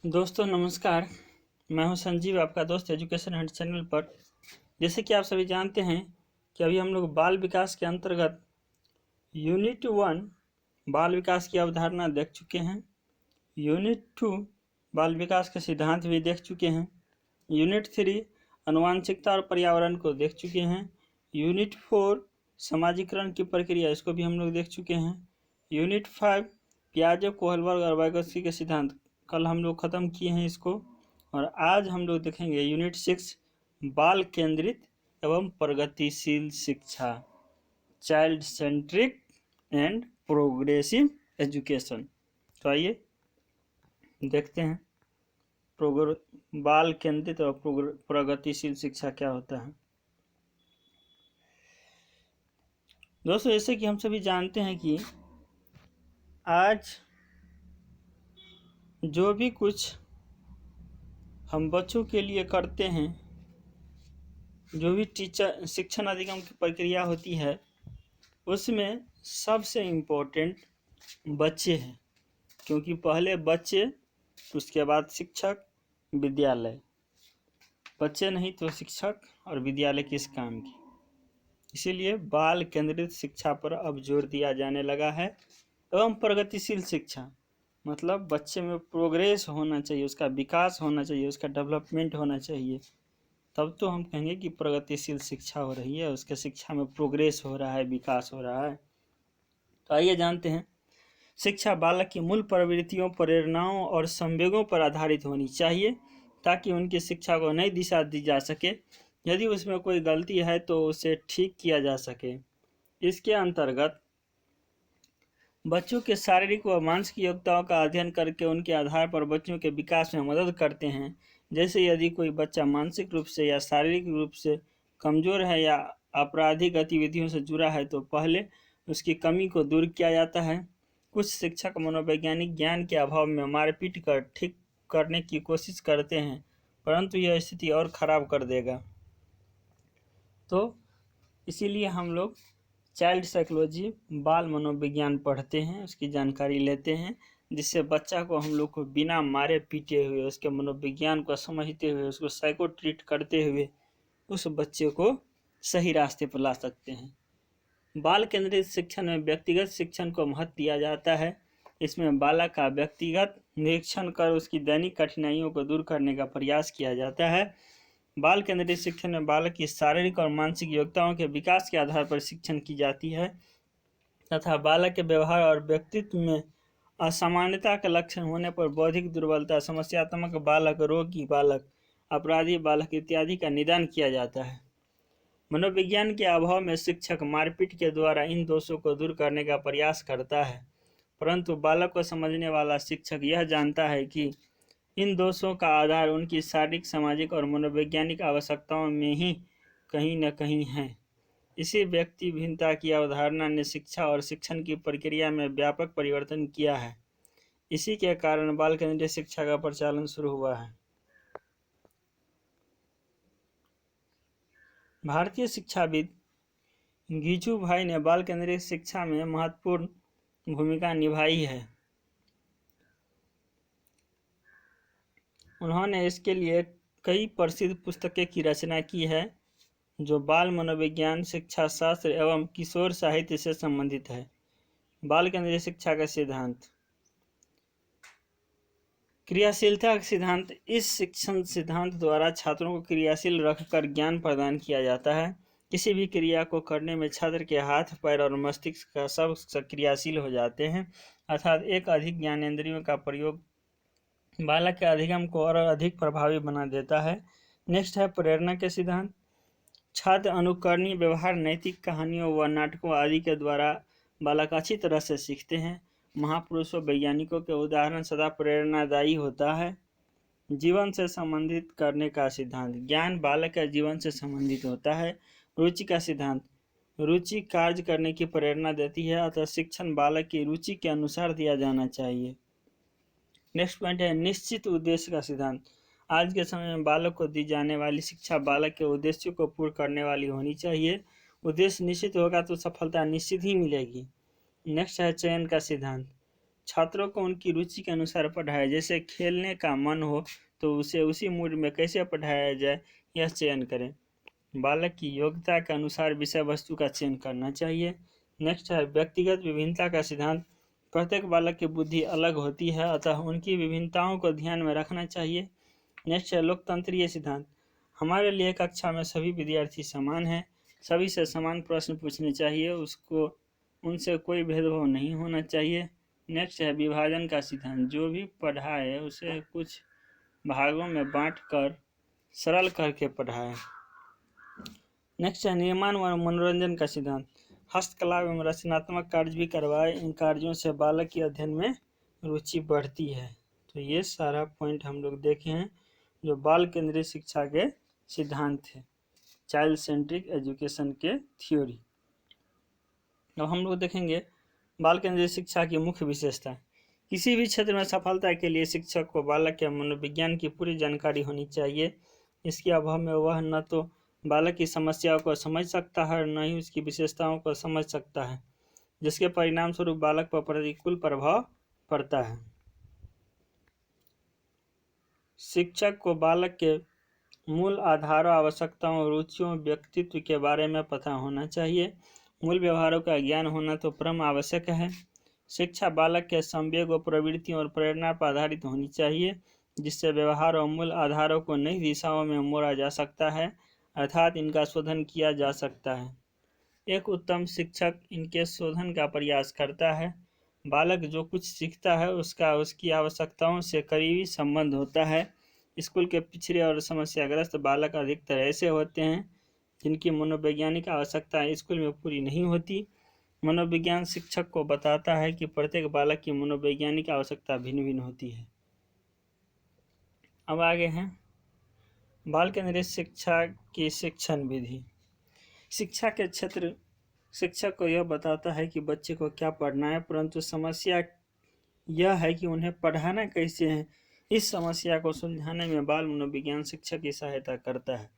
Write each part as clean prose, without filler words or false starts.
दोस्तों नमस्कार। मैं हूं संजीव, आपका दोस्त एजुकेशन हंट चैनल पर। जैसे कि आप सभी जानते हैं कि अभी हम लोग बाल विकास के अंतर्गत यूनिट 1 बाल विकास की अवधारणा देख चुके हैं। यूनिट 2 बाल विकास के सिद्धांत भी देख चुके हैं। यूनिट 3 आनुवांशिकता और पर्यावरण को देख चुके हैं। यूनिट 4 समाजीकरण की प्रक्रिया, इसको भी हम लोग देख चुके हैं। यूनिट 5 पियाजे, कोहलबर्ग और वाइगोत्स्की के सिद्धांत कल हम लोग ख़त्म किए हैं इसको। और आज हम लोग देखेंगे यूनिट 6 बाल केंद्रित एवं प्रगतिशील शिक्षा, child centric and progressive education. तो आइए देखते हैं बाल केंद्रित और प्रगतिशील शिक्षा क्या होता है। दोस्तों जैसे कि हम सभी जानते हैं कि आज जो भी कुछ हम बच्चों के लिए करते हैं, जो भी टीचर शिक्षण अधिगम की प्रक्रिया होती है, उसमें सबसे इम्पोर्टेंट बच्चे हैं। क्योंकि पहले बच्चे, उसके बाद शिक्षक, विद्यालय। बच्चे नहीं तो शिक्षक और विद्यालय किस काम की। इसीलिए बाल केंद्रित शिक्षा पर अब जोर दिया जाने लगा है। एवं प्रगतिशील शिक्षा मतलब बच्चे में प्रोग्रेस होना चाहिए, उसका विकास होना चाहिए, उसका डेवलपमेंट होना चाहिए, तब तो हम कहेंगे कि प्रगतिशील शिक्षा हो रही है, उसके शिक्षा में प्रोग्रेस हो रहा है, विकास हो रहा है। तो आइए जानते हैं। शिक्षा बालक की मूल प्रवृत्तियों, प्रेरणाओं और संवेगों पर आधारित होनी चाहिए ताकि उनकी शिक्षा को नई दिशा दी जा सके। यदि उसमें कोई गलती है तो उसे ठीक किया जा सके। इसके अंतर्गत बच्चों के शारीरिक व मानसिक योग्यताओं का अध्ययन करके उनके आधार पर बच्चों के विकास में मदद करते हैं। जैसे यदि कोई बच्चा मानसिक रूप से या शारीरिक रूप से कमज़ोर है या आपराधिक गतिविधियों से जुड़ा है तो पहले उसकी कमी को दूर किया जाता है। कुछ शिक्षक मनोवैज्ञानिक ज्ञान के अभाव में मारपीट कर ठीक करने की कोशिश करते हैं, परंतु यह स्थिति और ख़राब कर देगा। तो इसीलिए हम लोग चाइल्ड साइकोलॉजी, बाल मनोविज्ञान पढ़ते हैं, उसकी जानकारी लेते हैं, जिससे बच्चा को हम लोग को बिना मारे पीटे हुए, उसके मनोविज्ञान को समझते हुए, उसको साइको ट्रीट करते हुए उस बच्चे को सही रास्ते पर ला सकते हैं। बाल केंद्रित शिक्षण में व्यक्तिगत शिक्षण को महत्व दिया जाता है। इसमें बालक का व्यक्तिगत निरीक्षण कर उसकी दैनिक कठिनाइयों को दूर करने का प्रयास किया जाता है। बाल केंद्रित शिक्षण में बालक की शारीरिक और मानसिक योग्यताओं के विकास के आधार पर शिक्षण की जाती है तथा बालक के व्यवहार और व्यक्तित्व में असामान्यता के लक्षण होने पर बौद्धिक दुर्बलता, समस्यात्मक बालक, रोगी बालक, अपराधी बालक इत्यादि का निदान किया जाता है। मनोविज्ञान के अभाव में शिक्षक मारपीट के द्वारा इन दोषों को दूर करने का प्रयास करता है, परंतु बालक को समझने वाला शिक्षक यह जानता है कि इन दोषों का आधार उनकी शारीरिक, सामाजिक और मनोवैज्ञानिक आवश्यकताओं में ही कहीं न कहीं है। इसी व्यक्ति भिन्नता की अवधारणा ने शिक्षा और शिक्षण की प्रक्रिया में व्यापक परिवर्तन किया है। इसी के कारण बाल केंद्रित शिक्षा का प्रचलन शुरू हुआ है। भारतीय शिक्षाविद गीजूभाई ने बाल केंद्रित शिक्षा में महत्वपूर्ण भूमिका निभाई है। उन्होंने इसके लिए कई प्रसिद्ध पुस्तकें की रचना की है जो बाल मनोविज्ञान, शिक्षा शास्त्र एवं किशोर साहित्य से संबंधित है। बाल केंद्रित शिक्षा का सिद्धांत, क्रियाशीलता का सिद्धांत। इस शिक्षण सिद्धांत द्वारा छात्रों को क्रियाशील रखकर ज्ञान प्रदान किया जाता है। किसी भी क्रिया को करने में छात्र के हाथ, पैर और मस्तिष्क का सब क्रियाशील हो जाते हैं, अर्थात एक अधिक ज्ञानेंद्रियों का प्रयोग बालक के अधिगम को और अधिक प्रभावी बना देता है। नेक्स्ट है प्रेरणा के सिद्धांत। छात्र अनुकरणीय व्यवहार, नैतिक कहानियों व नाटकों आदि के द्वारा बालक अच्छी तरह से सीखते हैं। महापुरुषों, वैज्ञानिकों के उदाहरण सदा प्रेरणादायी होता है। जीवन से संबंधित करने का सिद्धांत, ज्ञान बालक के जीवन से संबंधित होता है। रुचि का सिद्धांत, रुचि कार्य करने की प्रेरणा देती है, अतः शिक्षण बालक की रुचि के अनुसार दिया जाना चाहिए। नेक्स्ट पॉइंट है निश्चित उद्देश्य का सिद्धांत। आज के समय में बालक को दी जाने वाली शिक्षा बालक के उद्देश्यों को पूर्ण करने वाली होनी चाहिए। उद्देश्य निश्चित होगा तो सफलता निश्चित ही मिलेगी। नेक्स्ट है चयन का सिद्धांत। छात्रों को उनकी रुचि के अनुसार पढ़ाएं। जैसे खेलने का मन हो तो उसे उसी मूड में कैसे पढ़ाया जाए यह चयन करें। बालक की योग्यता के अनुसार विषय वस्तु का चयन करना चाहिए। नेक्स्ट है व्यक्तिगत विभिन्नता का सिद्धांत। प्रत्येक बालक की बुद्धि अलग होती है, अतः उनकी विभिन्नताओं को ध्यान में रखना चाहिए। नेक्स्ट है लोकतंत्रीय सिद्धांत। हमारे लिए कक्षा में सभी विद्यार्थी समान हैं, सभी से समान प्रश्न पूछने चाहिए, उनसे कोई भेदभाव नहीं होना चाहिए। नेक्स्ट है विभाजन का सिद्धांत। जो भी पढ़ाए उसे कुछ भागों में बांट कर सरल करके पढ़ाए। नेक्स्ट है निर्माण व मनोरंजन का सिद्धांत। हस्तकला एवं रचनात्मक कार्य भी करवाए। इन कार्यों से बालक की अध्ययन में रुचि बढ़ती है। तो ये सारा पॉइंट हम लोग देखे हैं जो बाल केंद्रीय शिक्षा के सिद्धांत थे, चाइल्ड सेंट्रिक एजुकेशन के थ्योरी। अब हम लोग देखेंगे बाल केंद्रीय शिक्षा की मुख्य विशेषता। किसी भी क्षेत्र में सफलता के लिए शिक्षक को बालक के मनोविज्ञान की पूरी जानकारी होनी चाहिए। इसके अभाव में वह न तो बालक की समस्याओं को समझ सकता है और न ही उसकी विशेषताओं को समझ सकता है, जिसके परिणाम स्वरूप बालक पर प्रतिकूल प्रभाव पड़ता है। शिक्षक को बालक के मूल आधारों, आवश्यकताओं, रुचियों, व्यक्तित्व के बारे में पता होना चाहिए। मूल व्यवहारों का ज्ञान होना तो परम आवश्यक है। शिक्षा बालक के संवेगों, प्रवृत्तियों और प्रेरणा पर आधारित होनी चाहिए, जिससे व्यवहार और मूल आधारों को नई दिशाओं में मोड़ा जा सकता है, अर्थात इनका शोधन किया जा सकता है। एक उत्तम शिक्षक इनके शोधन का प्रयास करता है। बालक जो कुछ सीखता है उसका उसकी आवश्यकताओं से करीबी संबंध होता है। स्कूल के पिछड़े और समस्याग्रस्त बालक अधिकतर ऐसे होते हैं जिनकी मनोवैज्ञानिक आवश्यकताएं स्कूल में पूरी नहीं होती। मनोविज्ञान शिक्षक को बताता है कि प्रत्येक बालक की मनोवैज्ञानिक आवश्यकता भिन्न भिन्न होती है। अब आगे हैं बाल केंद्रीय शिक्षा की शिक्षण विधि। शिक्षा के क्षेत्र शिक्षक को यह बताता है कि बच्चे को क्या पढ़ना है, परंतु समस्या यह है कि उन्हें पढ़ाना कैसे है। इस समस्या को सुलझाने में बाल मनोविज्ञान शिक्षक की सहायता करता है।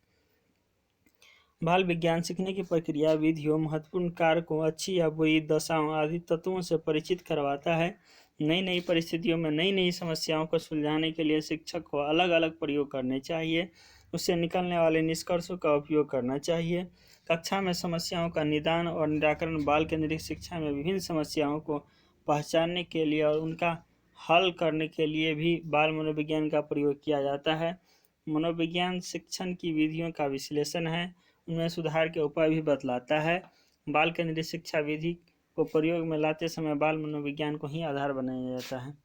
बाल विज्ञान सीखने की प्रक्रिया, विधियों, महत्वपूर्ण कारकों, अच्छी या बुरी दशाओं आदि तत्वों से परिचित करवाता है। नई नई परिस्थितियों में नई नई समस्याओं को सुलझाने के लिए शिक्षक को अलग अलग प्रयोग करने चाहिए। उससे निकलने वाले निष्कर्षों का उपयोग करना चाहिए। कक्षा में समस्याओं का निदान और निराकरण बाल केंद्रित शिक्षा में विभिन्न समस्याओं को पहचानने के लिए और उनका हल करने के लिए भी बाल मनोविज्ञान का प्रयोग किया जाता है। मनोविज्ञान शिक्षण की विधियों का विश्लेषण है, उनमें सुधार के उपाय भी बतलाता है। बाल केंद्रित शिक्षा विधि को प्रयोग में लाते समय बाल मनोविज्ञान को ही आधार बनाया जाता है।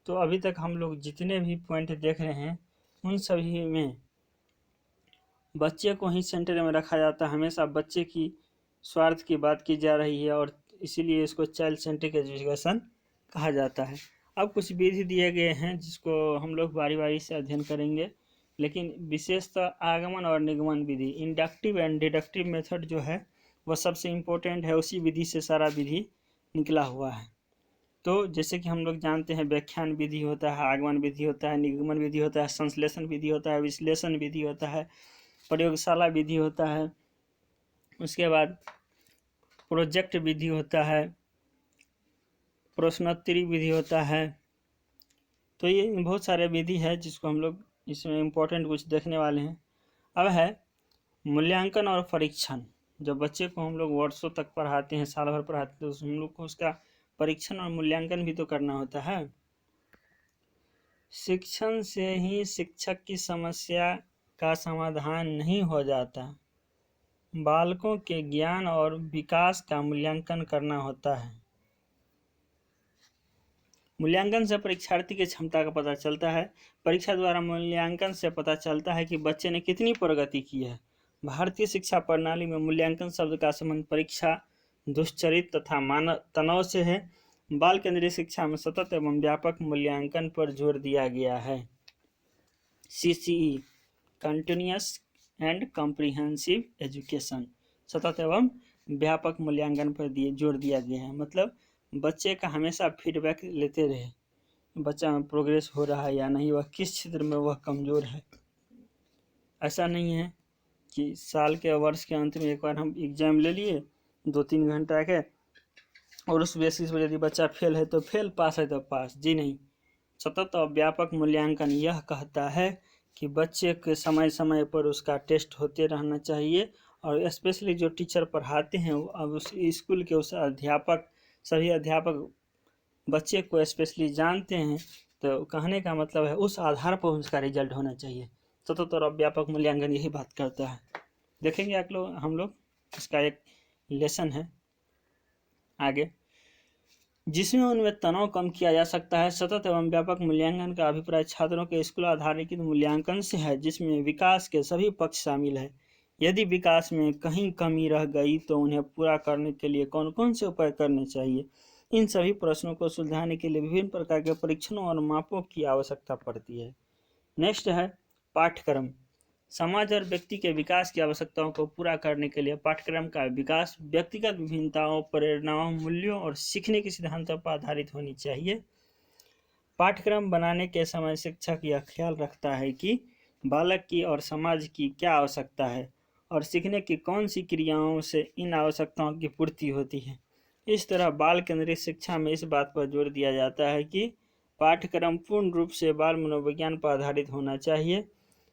तो अभी तक हम लोग जितने भी पॉइंट देख रहे हैं उन सभी में बच्चे को ही सेंटर में रखा जाता है। हमेशा बच्चे की स्वार्थ की बात की जा रही है और इसीलिए इसको चाइल्ड सेंट्रिक एजुकेशन कहा जाता है। अब कुछ विधि दिए गए हैं जिसको हम लोग बारी बारी से अध्ययन करेंगे, लेकिन विशेषतः आगमन और निगमन विधि, इंडक्टिव एंड डिडक्टिव मेथड जो है वह सबसे इम्पोर्टेंट है। उसी विधि से सारा विधि निकला हुआ है। तो जैसे कि हम लोग जानते हैं व्याख्यान विधि होता है, आगमन विधि होता है, निगमन विधि होता है, संश्लेषण विधि होता है, विश्लेषण विधि होता है, प्रयोगशाला विधि होता है, उसके बाद प्रोजेक्ट विधि होता है, प्रश्नोत्तरी विधि होता है। तो ये बहुत सारे विधि है जिसको हम लोग इसमें इम्पोर्टेंट कुछ देखने वाले हैं। अब है मूल्यांकन और परीक्षण। जब बच्चे को हम लोग वर्षों तक पढ़ाते हैं, साल भर पढ़ाते हैं, तो हम लोग को उसका परीक्षण और मूल्यांकन भी तो करना होता है। शिक्षण से ही शिक्षक की समस्या का समाधान नहीं हो जाता, बालकों के ज्ञान और विकास का मूल्यांकन करना होता है। मूल्यांकन से परीक्षार्थी की क्षमता का पता चलता है। परीक्षा द्वारा मूल्यांकन से पता चलता है कि बच्चे ने कितनी प्रगति की है। भारतीय शिक्षा प्रणाली में मूल्यांकन शब्द का संबंध परीक्षा, दुष्चरित्र तथा मानव तनाव से है। बाल केंद्रीय शिक्षा में सतत एवं व्यापक मूल्यांकन पर जोर दिया गया है। CCE continuous and comprehensive education, सतत एवं व्यापक मूल्यांकन पर जोर दिया गया है। मतलब बच्चे का हमेशा फीडबैक लेते रहे, बच्चा में प्रोग्रेस हो रहा है या नहीं, वह किस क्षेत्र में वह कमज़ोर है। ऐसा नहीं है कि साल के वर्ष के अंत में एक बार हम एग्ज़ाम ले लिए 2-3 घंटा के और उस बेसिस पर यदि बच्चा फेल है तो फेल, पास है तो पास। जी नहीं, सतत और व्यापक मूल्यांकन यह कहता है कि बच्चे के समय समय पर उसका टेस्ट होते रहना चाहिए, और स्पेशली जो टीचर पढ़ाते हैं अब उस स्कूल के उस अध्यापक, सभी अध्यापक बच्चे को स्पेशली जानते हैं, तो कहने का मतलब है उस आधार पर उसका रिजल्ट होना चाहिए। सतत और व्यापक मूल्यांकन यही बात करता है। देखेंगे आप लोग, हम लोग इसका एक लेसन है आगे, जिसमें उनमें तनाव कम किया जा सकता है। सतत एवं व्यापक मूल्यांकन का अभिप्राय छात्रों के स्कूल आधारित मूल्यांकन से है, जिसमें विकास के सभी पक्ष शामिल है। यदि विकास में कहीं कमी रह गई तो उन्हें पूरा करने के लिए कौन कौन से उपाय करने चाहिए। इन सभी प्रश्नों को सुलझाने के लिए विभिन्न प्रकार के परीक्षणों और मापों की आवश्यकता पड़ती है। नेक्स्ट है पाठ्यक्रम। समाज और व्यक्ति के विकास की आवश्यकताओं को पूरा करने के लिए पाठ्यक्रम का विकास व्यक्तिगत विभिन्नताओं, प्रेरणाओं, मूल्यों और सीखने के सिद्धांतों पर आधारित होनी चाहिए। पाठ्यक्रम बनाने के समय शिक्षक यह ख्याल रखता है कि बालक की और समाज की क्या आवश्यकता है और सीखने की कौन सी क्रियाओं से इन आवश्यकताओं की पूर्ति होती है। इस तरह बाल केंद्रित शिक्षा में इस बात पर जोर दिया जाता है कि पाठ्यक्रम पूर्ण रूप से बाल मनोविज्ञान पर आधारित होना चाहिए।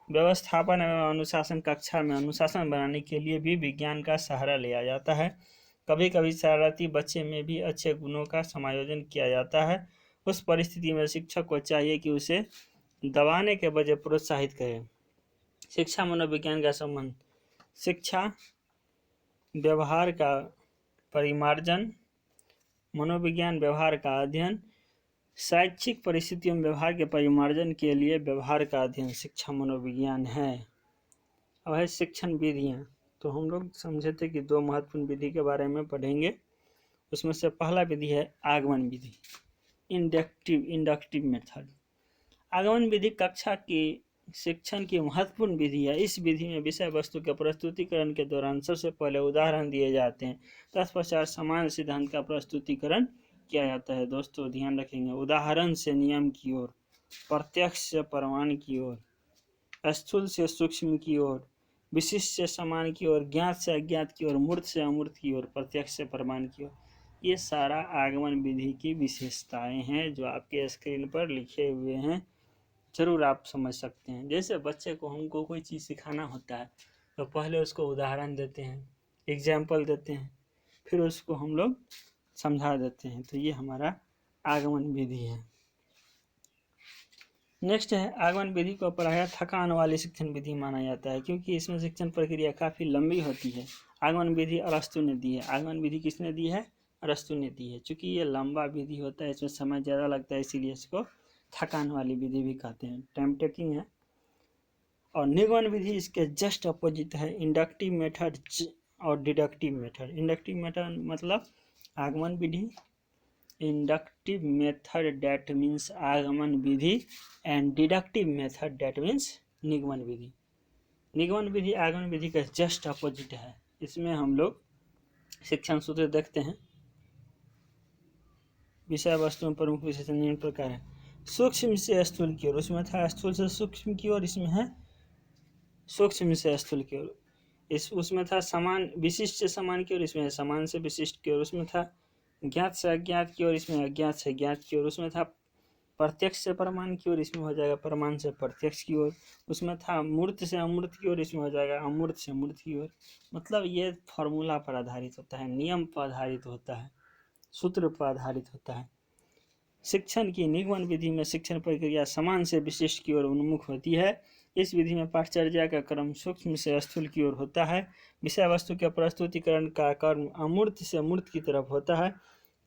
व्यवस्थापन एवं अनुशासन कक्षा में अनुशासन बनाने के लिए भी विज्ञान का सहारा लिया जाता है। कभी कभी शरारती बच्चे में भी अच्छे गुणों का समायोजन किया जाता है। उस परिस्थिति में शिक्षक को चाहिए कि उसे दबाने के बजाय प्रोत्साहित करे। शिक्षा मनोविज्ञान का संबंध। शिक्षा व्यवहार का परिमार्जन, मनोविज्ञान व्यवहार का अध्ययन। शैक्षिक परिस्थितियों में व्यवहार के परिमार्जन के लिए व्यवहार का अध्ययन शिक्षा मनोविज्ञान है। अब है शिक्षण विधियाँ। तो हम लोग समझे थे कि दो महत्वपूर्ण विधि के बारे में पढ़ेंगे। उसमें से पहला विधि है आगमन विधि, इंडक्टिव मेथड। आगमन विधि कक्षा की शिक्षण की महत्वपूर्ण विधि है। इस विधि में विषय वस्तु के प्रस्तुतिकरण के दौरान सबसे पहले उदाहरण दिए जाते हैं, तत्पश्चात समान सिद्धांत का प्रस्तुतिकरण किया जाता है। दोस्तों ध्यान रखेंगे, उदाहरण से नियम की ओर, प्रत्यक्ष से प्रमाण की ओर, स्थूल से सूक्ष्म की ओर, विशिष्ट से समान की ओर, ज्ञात से अज्ञात की ओर, मूर्त से अमूर्त की ओर, प्रत्यक्ष से प्रमाण की ओर। ये सारा आगमन विधि की विशेषताएं हैं जो आपके स्क्रीन पर लिखे हुए हैं, जरूर आप समझ सकते हैं। जैसे बच्चे को हमको कोई चीज़ सिखाना होता है तो पहले उसको उदाहरण देते हैं, एग्जाम्पल देते हैं, फिर उसको हम लोग समझा देते हैं। तो ये हमारा आगमन विधि है। नेक्स्ट है आगमन विधि को प्रायः थकान वाली शिक्षण विधि माना जाता है, क्योंकि इसमें शिक्षण प्रक्रिया काफ़ी लंबी होती है। आगमन विधि अरस्तु ने दी है। आगमन विधि किसने दी है? अरस्तु ने दी है। चूँकि ये लंबा विधि होता है, इसमें समय ज़्यादा लगता है, इसीलिए इसको थकान वाली विधि भी कहते हैं, टाइम टेकिंग है। और निगमन विधि इसके जस्ट अपोजिट है, इंडक्टिव मेथड और डिडक्टिव मेथड। इंडक्टिव मेथड मतलब आगमन विधि, inductive method that means आगमन विधि, and deductive method that means निगमन विधि। निगमन विधि आगमन विधि का जस्ट अपोजिट है। इसमें हम लोग शिक्षण सूत्र देखते हैं। विषय वस्तु में प्रमुख विशेषण निम्न प्रकार है। सूक्ष्म से स्थूल की ओर, उसमें था स्थूल से सूक्ष्म की ओर, इसमें है सूक्ष्म से स्थूल की ओर। उसमें था समान, विशिष्ट से समान की ओर, इसमें है समान से विशिष्ट की ओर। उसमें था ज्ञात से अज्ञात की ओर, इसमें अज्ञात से ज्ञात की ओर। उसमें था प्रत्यक्ष से प्रमाण की ओर, इसमें हो जाएगा प्रमाण से प्रत्यक्ष की ओर। उसमें था मूर्त से अमूर्त की ओर, इसमें हो जाएगा अमूर्त से मूर्त की ओर। मतलब ये फॉर्मूला पर आधारित होता है, नियम पर आधारित होता है, सूत्र पर आधारित होता है। शिक्षण की निगमन विधि में शिक्षण प्रक्रिया समान से विशिष्ट की ओर उन्मुख होती है। इस विधि में पाठचर्या का क्रम सूक्ष्म से स्थूल की ओर होता है। विषय वस्तु के प्रस्तुतिकरण का क्रम अमूर्त से मूर्त की तरफ होता है।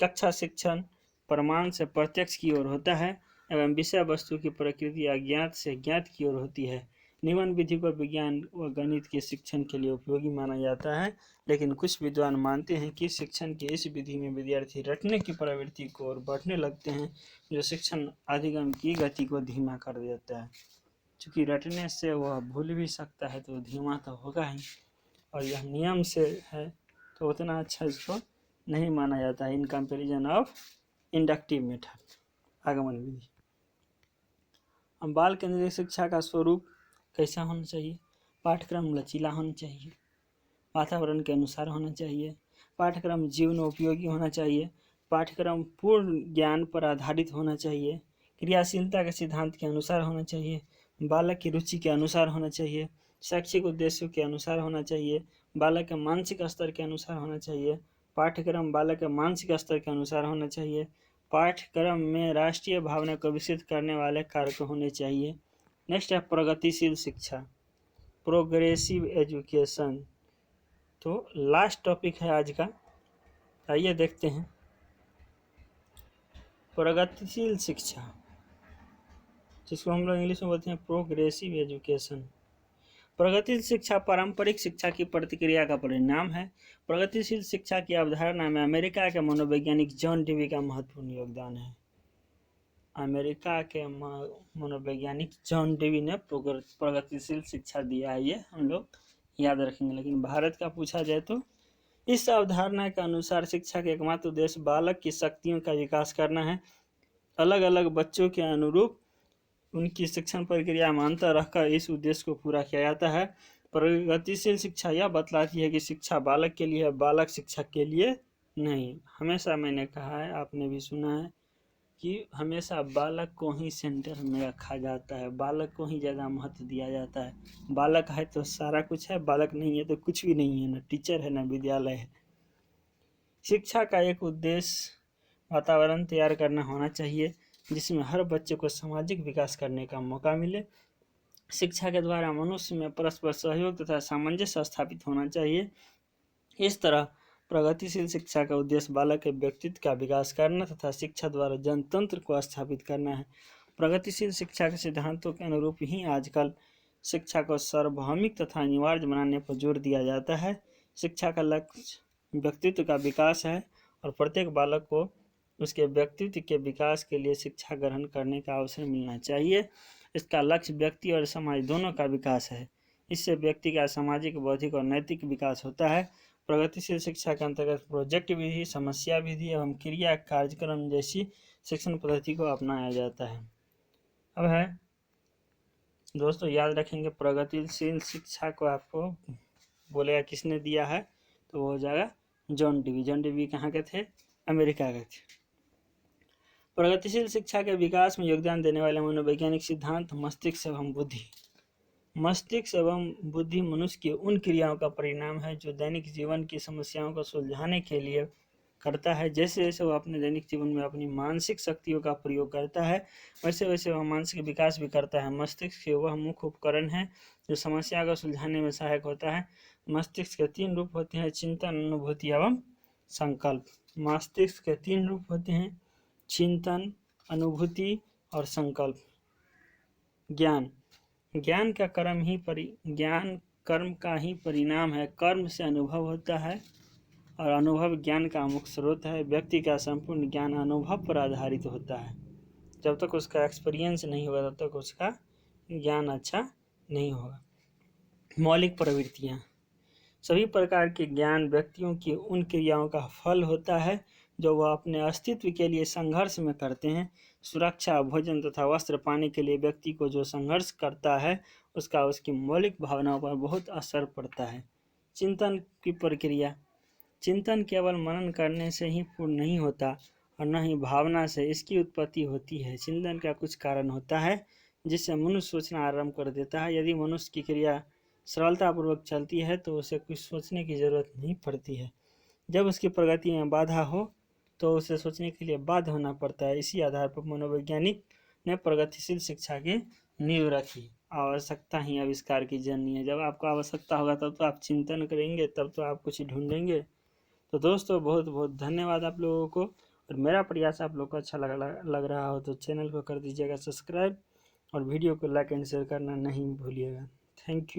कक्षा शिक्षण प्रमाण से प्रत्यक्ष की ओर होता है एवं विषय वस्तु की प्रकृति अज्ञात से ज्ञात की ओर होती है। निगमन विधि को विज्ञान व गणित के शिक्षण के लिए उपयोगी माना जाता है, लेकिन कुछ विद्वान मानते हैं कि शिक्षण की इस विधि में विद्यार्थी रटने की प्रवृत्ति को ओर बढ़ने लगते हैं, जो शिक्षण अधिगम की गति को धीमा कर देता है। चूँकि रटने से वह भूल भी सकता है तो धीमा तो होगा ही, और यह नियम से है तो उतना अच्छा इसको नहीं माना जाता है in comparison of inductive method, आगमन विधि। अब बाल केंद्रीय शिक्षा का स्वरूप कैसा होना चाहिए? पाठ्यक्रम लचीला होना चाहिए, वातावरण के अनुसार होना चाहिए, पाठ्यक्रम जीवन उपयोगी होना चाहिए, पाठ्यक्रम पूर्ण ज्ञान पर आधारित होना चाहिए, क्रियाशीलता के सिद्धांत के अनुसार होना चाहिए, बालक की रुचि के अनुसार होना चाहिए, शैक्षिक उद्देश्यों के अनुसार होना चाहिए, बालक के मानसिक स्तर के अनुसार होना चाहिए, पाठ्यक्रम बालक के मानसिक स्तर के अनुसार होना चाहिए, पाठ्यक्रम में राष्ट्रीय भावना को विकसित करने वाले कारक होने चाहिए। नेक्स्ट है प्रगतिशील शिक्षा, प्रोग्रेसिव एजुकेशन। तो लास्ट टॉपिक है आज का, आइए देखते हैं। प्रगतिशील शिक्षा, जिसको हम लोग इंग्लिश में बोलते हैं प्रोग्रेसिव एजुकेशन। प्रगतिशील शिक्षा पारंपरिक शिक्षा की प्रतिक्रिया का परिणाम है। प्रगतिशील शिक्षा की अवधारणा में अमेरिका के मनोवैज्ञानिक जॉन डेवी का महत्वपूर्ण योगदान है। अमेरिका के मनोवैज्ञानिक जॉन डेवी ने प्रगतिशील शिक्षा दिया है, ये हम लोग याद रखेंगे। लेकिन भारत का पूछा जाए तो इस अवधारणा के अनुसार शिक्षा का एकमात्र उद्देश्य बालक की शक्तियों का विकास करना है। अलग अलग बच्चों के अनुरूप उनकी शिक्षण प्रक्रिया में अंतर रखकर इस उद्देश्य को पूरा किया जाता है। प्रगतिशील शिक्षा यह बतलाती है कि शिक्षा बालक के लिए है, बालक शिक्षा के लिए नहीं। हमेशा मैंने कहा है, आपने भी सुना है कि हमेशा बालक को ही सेंटर में रखा जाता है, बालक को ही ज़्यादा महत्व दिया जाता है। बालक है तो सारा कुछ है, बालक नहीं है तो कुछ भी नहीं है, ना टीचर है ना विद्यालय है। शिक्षा का एक उद्देश्य वातावरण तैयार करना होना चाहिए जिसमें हर बच्चे को सामाजिक विकास करने का मौका मिले। शिक्षा के द्वारा मनुष्य में परस्पर सहयोग तथा सामंजस्य स्थापित होना चाहिए। इस तरह प्रगतिशील शिक्षा का उद्देश्य बालक के व्यक्तित्व का विकास करना तथा शिक्षा द्वारा जनतंत्र को स्थापित करना है। प्रगतिशील शिक्षा के सिद्धांतों के अनुरूप ही आजकल शिक्षा को सार्वभौमिक तथा अनिवार्य बनाने पर जोर दिया जाता है। शिक्षा का लक्ष्य व्यक्तित्व का विकास है और प्रत्येक बालक को उसके व्यक्तित्व के विकास के लिए शिक्षा ग्रहण करने का अवसर मिलना चाहिए। इसका लक्ष्य व्यक्ति और समाज दोनों का विकास है। इससे व्यक्ति का सामाजिक, बौद्धिक और नैतिक विकास होता है। प्रगतिशील शिक्षा के अंतर्गत प्रोजेक्ट विधि, समस्या विधि एवं क्रिया कार्यक्रम जैसी शिक्षण पद्धति को अपनाया जाता है। अब है दोस्तों, याद रखेंगे प्रगतिशील शिक्षा को आपको बोलेगा किसने दिया है, तो वो हो जाएगा जॉन डेवी। जॉन डेवी कहाँ के थे? अमेरिका के थे। प्रगतिशील शिक्षा के विकास में योगदान देने वाले मनोवैज्ञानिक सिद्धांत मस्तिष्क एवं बुद्धि। मस्तिष्क एवं बुद्धि मनुष्य की उन क्रियाओं का परिणाम है जो दैनिक जीवन की समस्याओं को सुलझाने के लिए करता है। जैसे जैसे वह अपने दैनिक जीवन में अपनी मानसिक शक्तियों का प्रयोग करता है, वैसे वैसे वह मानसिक विकास भी करता है। मस्तिष्क के वह मुख्य उपकरण है जो समस्या को सुलझाने में सहायक होता है। मस्तिष्क के 3 रूप होते हैं: चिंतन, अनुभूति एवं संकल्प। मस्तिष्क के 3 रूप होते हैं: चिंतन, अनुभूति और संकल्प। ज्ञान, ज्ञान कर्म का ही परिणाम है। कर्म से अनुभव होता है और अनुभव ज्ञान का मुख्य स्रोत है। व्यक्ति का संपूर्ण ज्ञान अनुभव पर आधारित होता है। जब तक उसका एक्सपीरियंस नहीं होगा तब तक उसका ज्ञान अच्छा नहीं होगा। मौलिक प्रवृत्तियाँ, सभी प्रकार के ज्ञान व्यक्तियों की उन क्रियाओं का फल होता है जो वह अपने अस्तित्व के लिए संघर्ष में करते हैं। सुरक्षा, भोजन तथा वस्त्र पाने के लिए व्यक्ति को जो संघर्ष करता है उसका उसकी मौलिक भावनाओं पर बहुत असर पड़ता है। चिंतन की प्रक्रिया, चिंतन केवल मनन करने से ही पूर्ण नहीं होता और न ही भावना से इसकी उत्पत्ति होती है। चिंतन का कुछ कारण होता है जिससे मनुष्य सोचना आरंभ कर देता है। यदि मनुष्य की क्रिया सरलतापूर्वक चलती है तो उसे कुछ सोचने की जरूरत नहीं पड़ती है। जब उसकी प्रगति में बाधा हो तो उसे सोचने के लिए बाध्य होना पड़ता है। इसी आधार पर मनोवैज्ञानिक ने प्रगतिशील शिक्षा की नींव रखी। आवश्यकता ही आविष्कार की जननी है। जब आपको आवश्यकता होगा तब तो आप चिंतन करेंगे, तब तो आप कुछ ढूंढेंगे। तो दोस्तों, बहुत बहुत धन्यवाद आप लोगों को। और मेरा प्रयास आप लोग को अच्छा लग रहा हो तो चैनल को कर दीजिएगा सब्सक्राइब और वीडियो को लाइक एंड शेयर करना नहीं भूलिएगा। Thank you.